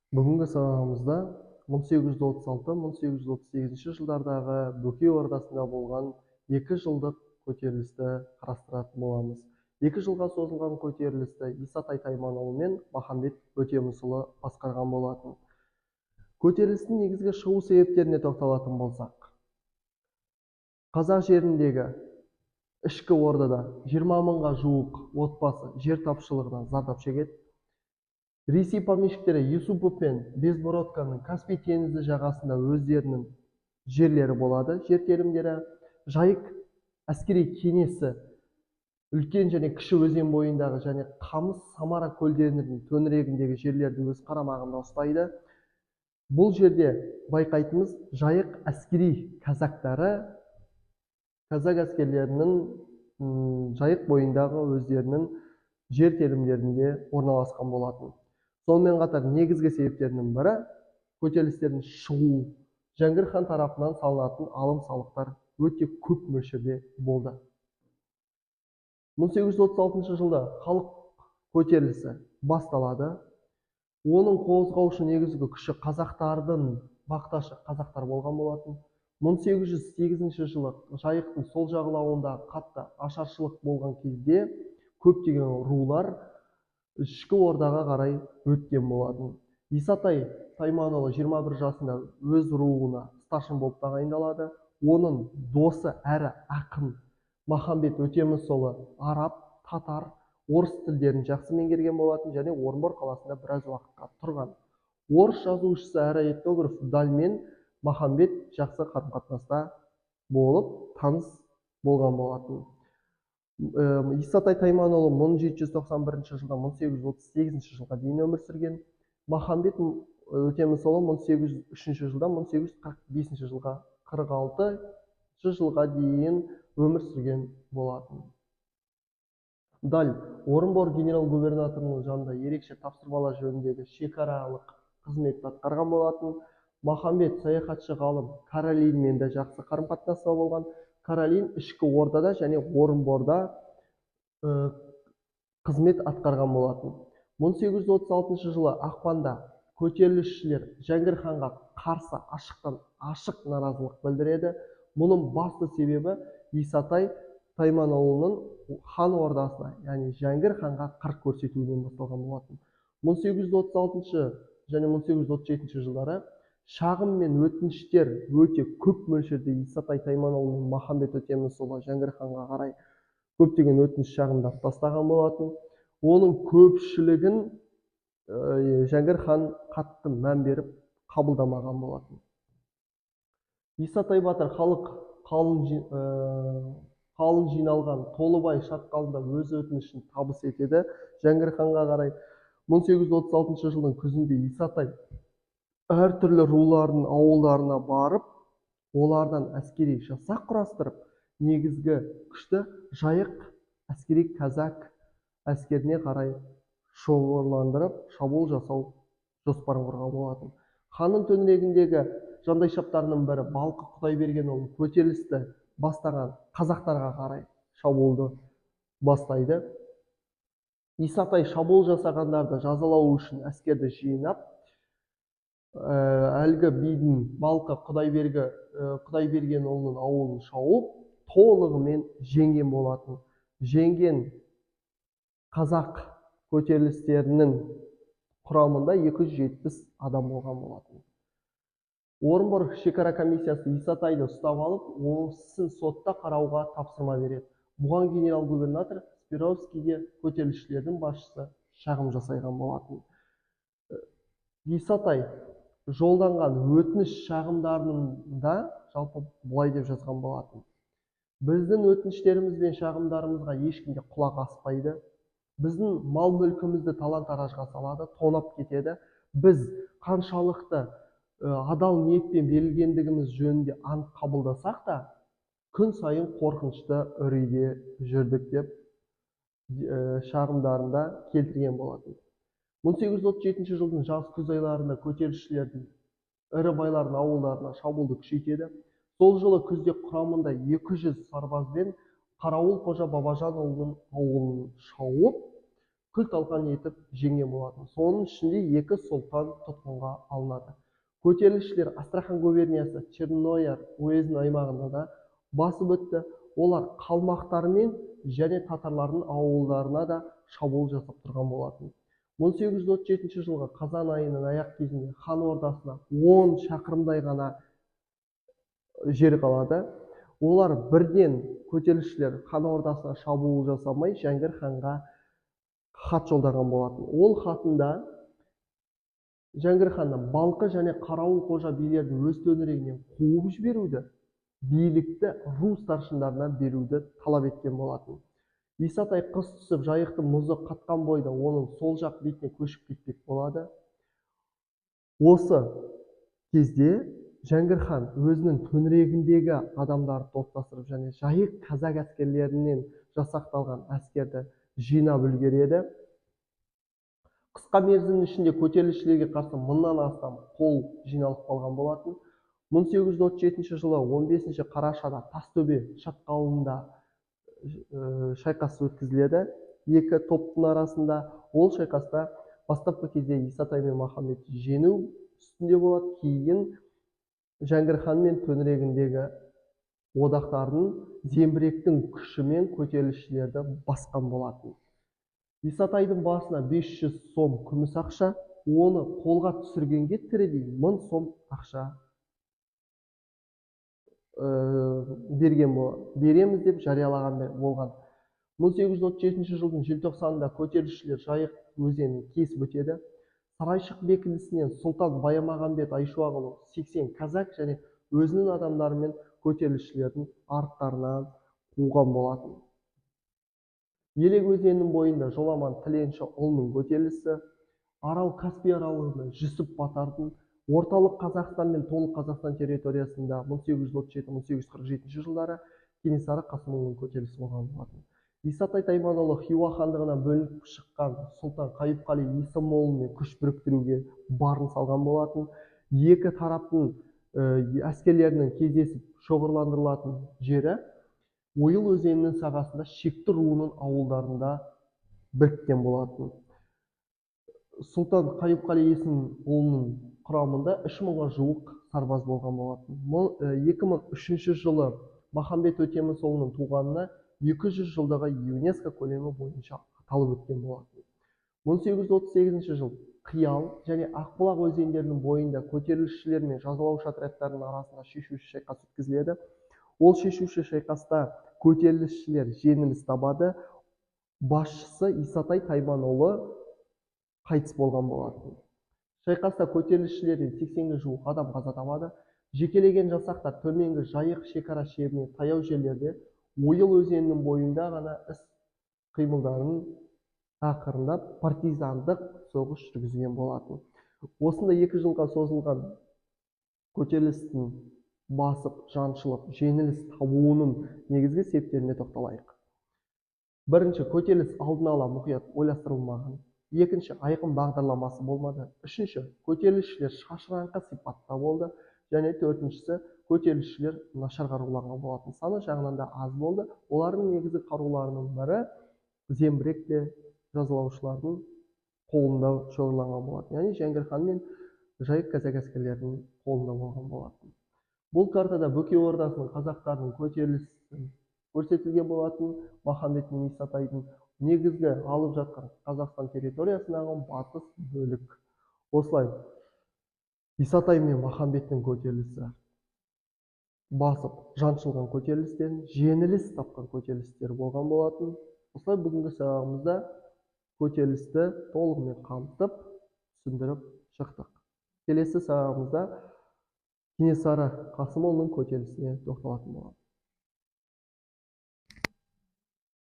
Бүгінгі сабағымызда 1836-1838 жылдардағы Бөкей Ордасында болған 2 жылдық көтерілісті қарастыратын боламыз. 2 жылға созылған көтерілісті Исатай Тайманұлы мен Махамбет Өтемісұлы басқарған болатын. Көтерілістің негізгі шығу себептеріне тоқталатын болсақ, қазақ жеріндегі ішкі ордада 20 мыңға жуық отбасы жер тапшылығынан зардап шегеді. Ресей помещиктері Юсупов пен Безбородканың Каспий теңізі жағасында өздерінің жерлері болады, жер телімдері. Жайық әскери кеңесі үлкен және кіші өзен бойындағы және Қамыс, Самара көлдерінің төңірегіндегі жерлерді өз қарамағында ұстайды. Бұл жерде байқайтынымыз жайық әскери казактары казак әскерлерінің жайық бойындағы өздерінің жер телімдерінде орналасқан болатын. Сонымен қатар негізгі себептерінің бірі көтерілістердің шығу, Жәңгір хан тарапынан салынатын алым салықтар өте көп мөлшерде болды. 1836 жылда халық көтерілісі басталады. Оның қозғаушы негізгі күші қазақтардың бақташы қазақтар болған болатын. 1808 жылы жайықтың сол жағалауында қатты ашаршылық болған кезде көптеген рулар ішкі ордаға қарай өткен болатын. Исатай Тайманұлы 21 жасында өз руына старшын болып тағайындалады. Оның досы әрі ақын Махамбет Өтемісұлы араб, татар, орыс тілдерін жақсы меңгерген болатын және Орынбор қаласында біраз уақытқа тұрған. Орыс жазушысы әрі этнограф Дальмен Махамбет жақсы қарым-қатынаста болып таныс болған болатын. Исатай Тайманұлы 1791 жылдан 1838 жылға дейін өмір сүрген. Махамбет Өтемісұлы 1803 жылдан 1845 жылға 46 жылға дейін өмір сүрген болатын. Даль Орынбор генерал-губернаторының жанында ерекше тапсырмалар жөніндегі шекаралық қызметті атқарған болатын. Махамбет саяхатшы ғалым Каролинмен де жақсы қарым-қатынаста болған. Каролин ішкі ордада және Орынборда қызмет атқарған болатын. 1836 жылы ақпанда көтерілісшілер Жәңгір ханға қарсы ашық наразылық білдіреді. Мұның басты себебі Исатай Тайманұлының хан ордасына, яғни Жәңгір ханға қырық көрсетуінен басталған болатын. 1836 және 1837 жылдары шағым мен өтініштер өте көп мөлшерде Исатай Тайманұлы мен Махамбет Өтемісұлы Жәңгір ханға қарай көптеген өтініш шағымдар тастаған болатын. Оның көпшілігін Жәңгір хан қатты мән беріп қабылдамаған болатын. Исатай батыр халық қалың жиналған Толыбай шатқалында өз өтінішін табыс етеді Жәңгір ханға қарай. 1836 жылдың күзінде Исатай әртүрлі рулардың ауылдарына барып, олардан әскери жасақ құрастырып, негізгі күшті жайық әскери казак әскеріне қарай шоғырландырып, шабуыл жасау жоспарын құрған болатын. Ханның төңірегіндегі жандайшаптарының бірі Балқы Құдайбергенұлы көтерілісті бастаған қазақтарға қарай шабуылды бастайды. Исатай шабуыл жасағандарды жазалау үшін әскерді жинап, әлгі бидің Балқы Құдайбергенұлының ауылын шауып, толығымен жеңген болатын. Жеңген қазақ көтерілістерінің құрамында 270 адам болған болатын. Орынбор шекара комиссиясы Исатайды ұстап алып, онысын сотта қарауға тапсырма береді. Бұған генерал-губернатор Спировскийге көтерілісшілердің басшысы шағым жасаған болатын. Исатай жолданған өтініш шағымдарында жалпы бұлай деп жазған болатын. Біздің өтініштеріміз бен шағымдарымызға ешкімге құлақ аспайды. Біздің мал мүлкімізді талан-таражға салады, тонап кетеді. Біз қаншалықты адал ниетпен берілгендігіміз жөнінде ант қабылдасақ та, күн сайын қорқынышты үрейде жүрдік деп шағымдарында келтірген болатын. 1837 жылдың жаз күз айларында көтерілісшілердің ірі байлардың ауылдарына шабуылды күшейтеді. Сол жылы күзде құрамында 200 сарбазбен Қарауыл қожа Бабажанұлының ауылын шауып, күл талқан етіп жеңген болатын. Соның ішінде 2 сұлтан тұтқынға алынады. Көтерілісшілер Астрахан губерниясы Чернояр уезінің аймағында да басып өтті. Олар қалмақтармен және татарлардың ауылдарына да шабуыл жасап тұрған болатын. 1837 жылғы қазан айының аяқ кезінде хан ордасына 10 шақырымдай ғана жер қалады. Олар бірден көтерілісшілер хан ордасына шабуыл жасамай Жәңгір ханға хат жолдаған болатын. Ол хатында Жәңгір ханнан Балқы және Қарауыл қожа билерді өз төңірегінен қуып жіберуді, билікті ру старшындарына беруді талап еткен болатын. Исатай қыс түсіп, жайықтың мұзы қатқан бойда оның сол жақ бетіне көшіп кетпек болады. Осы кезде Жәңгір хан өзінің төңірегіндегі адамдарды топтастырып және жайық казак әскерлерінен жасақталған әскерді жинап үлгереді. Қысқа мерзімнің ішінде көтерілісшілерге қарсы 1000-нан астам қол жиналып қалған болатын. 1837 жылы 15 қарашада Тастөбе шатқалында шайқас өткізіледі. Екі топтың арасында. Ол шайқаста бастапқы кезде Исатай мен Махамбет жеңу үстінде болады. Кейін Жәңгір хан мен төңірегіндегі одақтардың зеңбіректің күшімен көтерілісшілерді басқан болатын. Исатайдың басына 500 сом күміс ақша, оны қолға түсіргенге тірідей 1000 сом ақша берген береміз деп жариялаған болған. 1837 жылдың желтоқсанында көтерілісшілер Жайық өзенін кесіп өтеді. Сарайшық бекінісінен Сұлтан Баямағамбет Айшуақұлы 80 казак және өзінің адамдарымен көтерілісшілердің арттарынан қуған болатын. Елек өзенінің бойында Жоламан Тіленші ұлының көтерілісі, Арал Каспий аралығында Жүсіп Батардың, орталық Қазақстан мен толық Қазақстан территориясында 1837-1847 жылдары Кенесары Қасымұлының көтерілісі болған болатын. Исатай Тайманұлы Хиуа хандығынан бөлініп шыққан Сұлтан Қайыпқали Есімұлымен күш біріктіруге барын салған болатын. Екі тараптың әскерлерінің кездесіп шоғырландырылатын жері Ойыл өзенінің сағасында Шекті руының ауылдарында біріккен болатын. Сұлтан Қайыпқали Есімұлының құрамында 3000-ға жуық сарбаз болған болатын. 2003 жылы Махамбет Өтемісұлының туғанына 200 жылдағы ЮНЕСКО көлемі бойынша аталып өткен болатын. 1838 жыл Қиял және Ақбұлақ өзендерінің бойында көтерілісшілер мен жазалаушы отрядтарының арасында шешуші шайқас өткізіледі. Ол шешуші шайқаста көтерілісшілер жеңіліс табады. Басшысы Исатай Тайманұлы қайтыс болған болатын. Шайқаста көтерілісшілерден 80-ге жуық адам қаза табады. Жекелеген жасақтар төменгі Жайық шекара шебіне таяу жерлерде Ойыл өзенінің бойында ғана іс қимылдарын ақырындап партизандық соғыс жүргізген болатын. Осында 2 жылға созылған көтерілістің басып, жаншылып, жеңіліс табуының негізгі себептеріне тоқталайық. Бірінші, көтеріліс алдын ала мұқият ойластырылмаған. Екінші, айқын бағдарламасы болмады. Үшінші, көтерілісшілер шашыраңқы сипатта болды. Және төртіншісі, көтерілісшілер нашар қаруланған болатын. Саны жағынан да аз болды. Олардың негізгі қаруларының бірі зеңбіректе жазалаушылардың қолында шоғырланған болатын. Яғни Жәңгір хан мен Жайық казак әскерлерінің қолында болған болатын. Бұл картада Бөкей ордасының қазақтардың көтерілісі көрсетілген болатын. Махамбет мен Исатайдың негізгі алып жатқан Қазақстан территориясындағы батыс бөлік. Осылай Исатай мен Махамбеттің көтерілісі басып, жаншылған көтерілістер, жеңіліс тапқан көтерілістер болған болатын. Осылай бүгінгі сабағымызда көтерілісті толығымен қамтып, түсіндіріп шықтық. Келесі сабағымызда Кенесары Қасымұлының көтерілісіне тоқталатын боламыз.